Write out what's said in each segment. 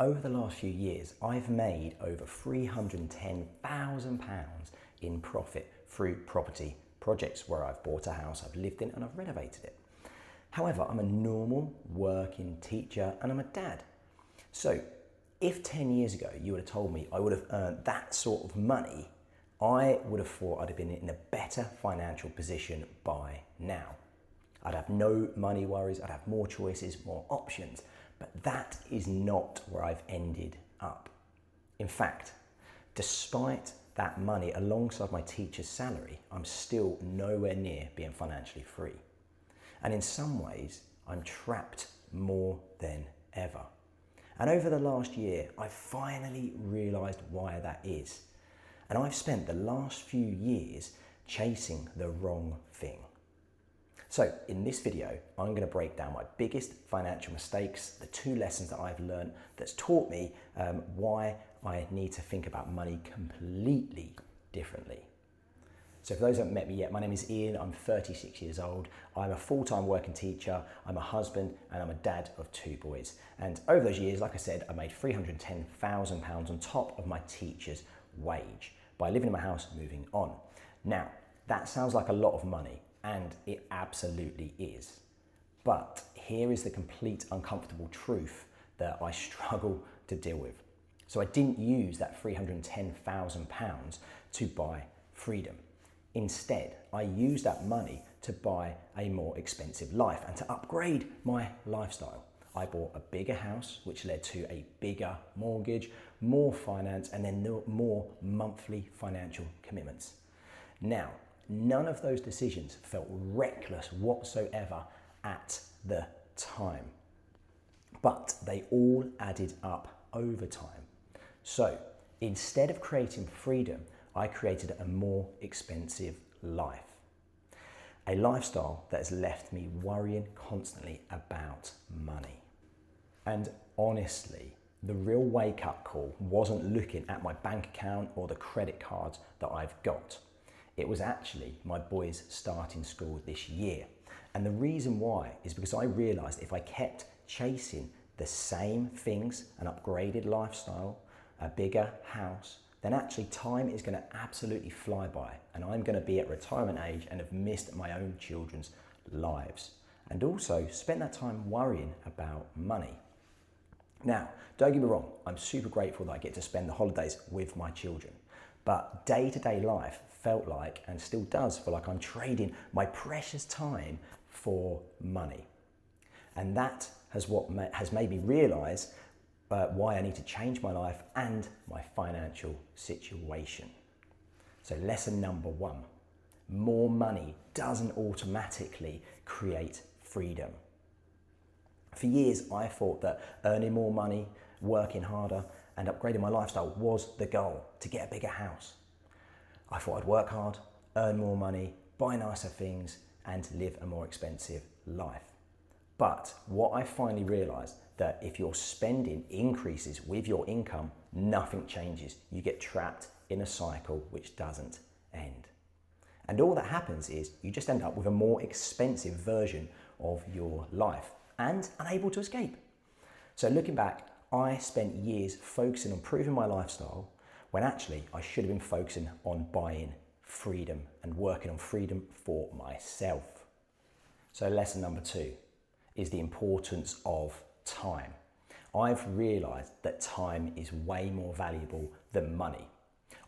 over the last few years, I've made over £310,000 in profit through property projects where I've bought a house, I've lived in and I've renovated it. However, I'm a normal working teacher and I'm a dad. So if 10 years ago you would have told me I would have earned that sort of money, I would have thought I'd have been in a better financial position by now. I'd have no money worries, I'd have more choices, more options, but that is not where I've ended up. In fact, despite that money alongside my teacher's salary, I'm still nowhere near being financially free. And in some ways, I'm trapped more than ever. And over the last year, I finally realised why that is. And I've spent the last few years chasing the wrong thing. So in this video, I'm going to break down my biggest financial mistakes, the 2 lessons that I've learned that's taught me why I need to think about money completely differently. So for those who haven't met me yet, my name is Ian, I'm 36 years old, I'm a full-time working teacher, I'm a husband and I'm a dad of 2 boys. And over those years, like I said, I made £310,000 on top of my teacher's wage by living in my house, moving on. Now, that sounds like a lot of money, and it absolutely is. But here is the complete uncomfortable truth that I struggle to deal with. So I didn't use that £310,000 to buy freedom. Instead, I used that money to buy a more expensive life and to upgrade my lifestyle. I bought a bigger house, which led to a bigger mortgage, more finance, and then more monthly financial commitments. Now, none of those decisions felt reckless whatsoever at the time, but they all added up over time. So instead of creating freedom, I created a more expensive life. A lifestyle that has left me worrying constantly about money. And honestly, the real wake-up call wasn't looking at my bank account or the credit cards that I've got. It was actually my boys starting school this year. And the reason why is because I realized if I kept chasing the same things, an upgraded lifestyle, a bigger house, then actually time is going to absolutely fly by and I'm going to be at retirement age and have missed my own children's lives and also spent that time worrying about money. Now, don't get me wrong, I'm super grateful that I get to spend the holidays with my children, but day-to-day life felt like, and still does feel like, I'm trading my precious time for money. And that has made me realise why I need to change my life and my financial situation. So lesson number 1, more money doesn't automatically create freedom. For years, I thought that earning more money, working harder, and upgrading my lifestyle was the goal, to get a bigger house. I thought I'd work hard, earn more money, buy nicer things, and live a more expensive life. But what I finally realised, that if your spending increases with your income, nothing changes. You get trapped in a cycle which doesn't end. And all that happens is you just end up with a more expensive version of your life and unable to escape. So looking back, I spent years focusing on improving my lifestyle when actually I should have been focusing on buying freedom and working on freedom for myself. So lesson number 2 is the importance of time. I've realised that time is way more valuable than money.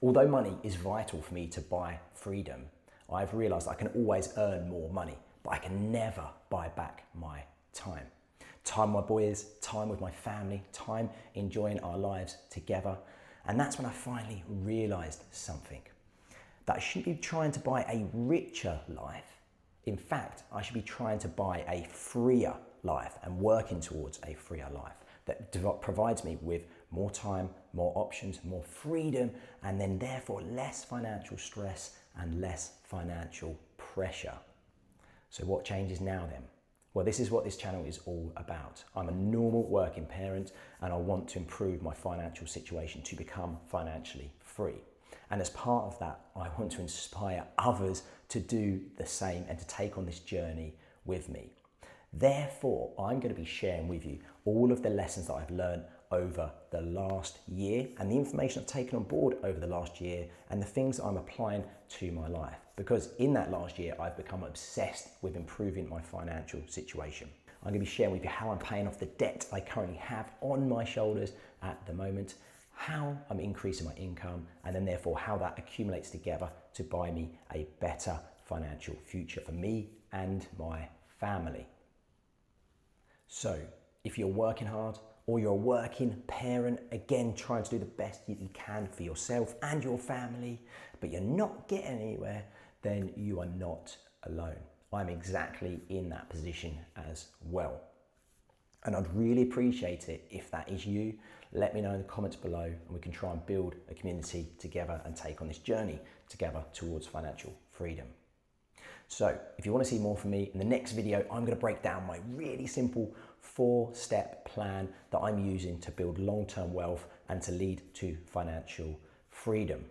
Although money is vital for me to buy freedom, I've realised I can always earn more money, but I can never buy back my time. Time with my boys, time with my family, time enjoying our lives together. And that's when I finally realised something. That I shouldn't be trying to buy a richer life. In fact, I should be trying to buy a freer life and working towards a freer life that provides me with more time, more options, more freedom, and then therefore less financial stress and less financial pressure. So what changes now then? Well, this is what this channel is all about. I'm a normal working parent and I want to improve my financial situation to become financially free. And as part of that, I want to inspire others to do the same and to take on this journey with me. Therefore, I'm going to be sharing with you all of the lessons that I've learned over the last year and the information I've taken on board over the last year and the things I'm applying to my life. Because in that last year, I've become obsessed with improving my financial situation. I'm going to be sharing with you how I'm paying off the debt I currently have on my shoulders at the moment, how I'm increasing my income, and then therefore how that accumulates together to buy me a better financial future for me and my family. So if you're working hard or you're a working parent, again, trying to do the best you can for yourself and your family, but you're not getting anywhere, then you are not alone. I'm exactly in that position as well. And I'd really appreciate it if that is you. Let me know in the comments below and we can try and build a community together and take on this journey together towards financial freedom. So if you want to see more from me, in the next video, I'm going to break down my really simple 4-step plan that I'm using to build long-term wealth and to lead to financial freedom.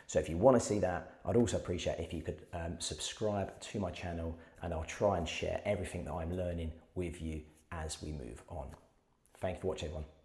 So if you want to see that, I'd also appreciate if you could subscribe to my channel, and I'll try and share everything that I'm learning with you as we move on. Thank you for watching, everyone.